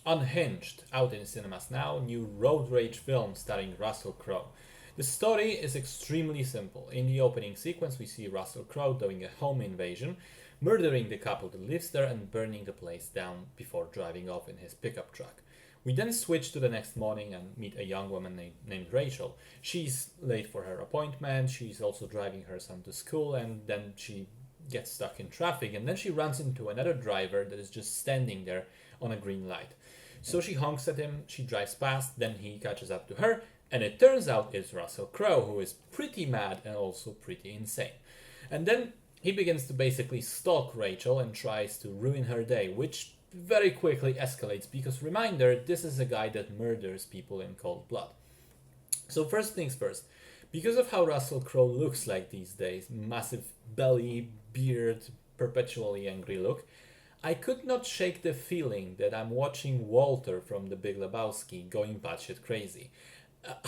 Unhinged, out in cinemas now, new road rage film starring Russell Crowe. The story is extremely simple. In the opening sequence, we see Russell Crowe doing a home invasion, murdering the couple that lives there and burning the place down before driving off in his pickup truck. We then switch to the next morning and meet a young woman named Rachel. She's late for her appointment, she's also driving her son to school, and then she gets stuck in traffic, and then she runs into another driver that is just standing there on a green light. So she honks at him, she drives past, then he catches up to her, and it turns out it's Russell Crowe, who is pretty mad and also pretty insane. And then he begins to basically stalk Rachel and tries to ruin her day, which very quickly escalates because, reminder, this is a guy that murders people in cold blood. So first things first, because of how Russell Crowe looks like these days, massive belly, beard, perpetually angry look, I could not shake the feeling that I'm watching Walter from The Big Lebowski going batshit crazy.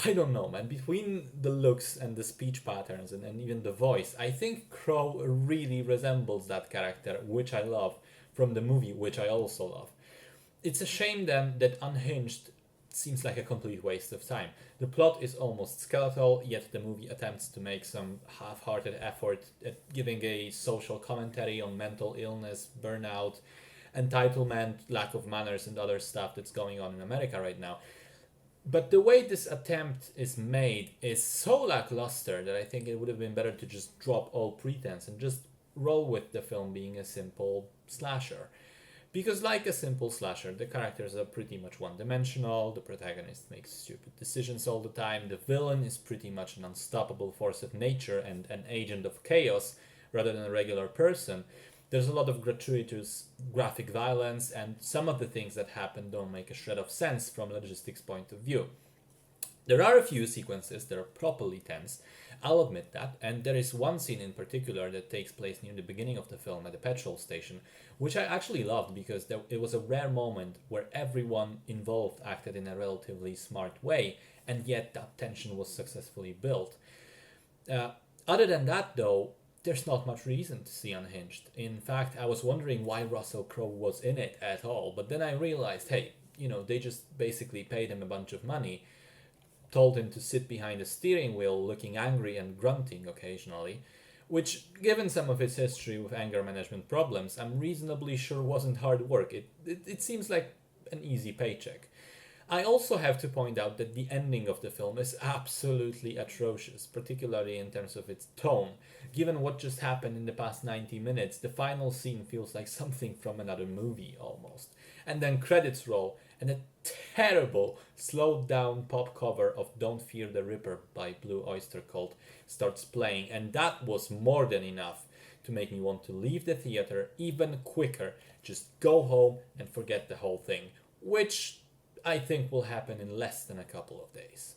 I don't know, man. Between the looks and the speech patterns and even the voice, I think Crow really resembles that character, which I love, from the movie, which I also love. It's a shame then that Unhinged seems like a complete waste of time. The plot is almost skeletal, yet the movie attempts to make some half-hearted effort at giving a social commentary on mental illness, burnout, entitlement, lack of manners, and other stuff that's going on in America right now. But the way this attempt is made is so lackluster that I think it would have been better to just drop all pretense and just roll with the film being a simple slasher. Because, like a simple slasher, the characters are pretty much one dimensional, the protagonist makes stupid decisions all the time, the villain is pretty much an unstoppable force of nature and an agent of chaos rather than a regular person. There's a lot of gratuitous graphic violence, and some of the things that happen don't make a shred of sense from a logistics point of view. There are a few sequences that are properly tense, I'll admit that, and there is one scene in particular that takes place near the beginning of the film at the petrol station, which I actually loved because it was a rare moment where everyone involved acted in a relatively smart way, and yet that tension was successfully built. Uh, Other than that, though, there's not much reason to see Unhinged. In fact, I was wondering why Russell Crowe was in it at all, but then I realized, hey, they just basically paid him a bunch of money, told him to sit behind the steering wheel looking angry and grunting occasionally, which, given some of his history with anger management problems, I'm reasonably sure wasn't hard work. It seems like an easy paycheck. I also have to point out that the ending of the film is absolutely atrocious, particularly in terms of its tone. Given what just happened in the past 90 minutes, the final scene feels like something from another movie almost. And then credits roll, and a terrible, slowed down pop cover of Don't Fear the Ripper by Blue Oyster Cult starts playing, and that was more than enough to make me want to leave the theater even quicker, just go home and forget the whole thing, which I think will happen in less than a couple of days.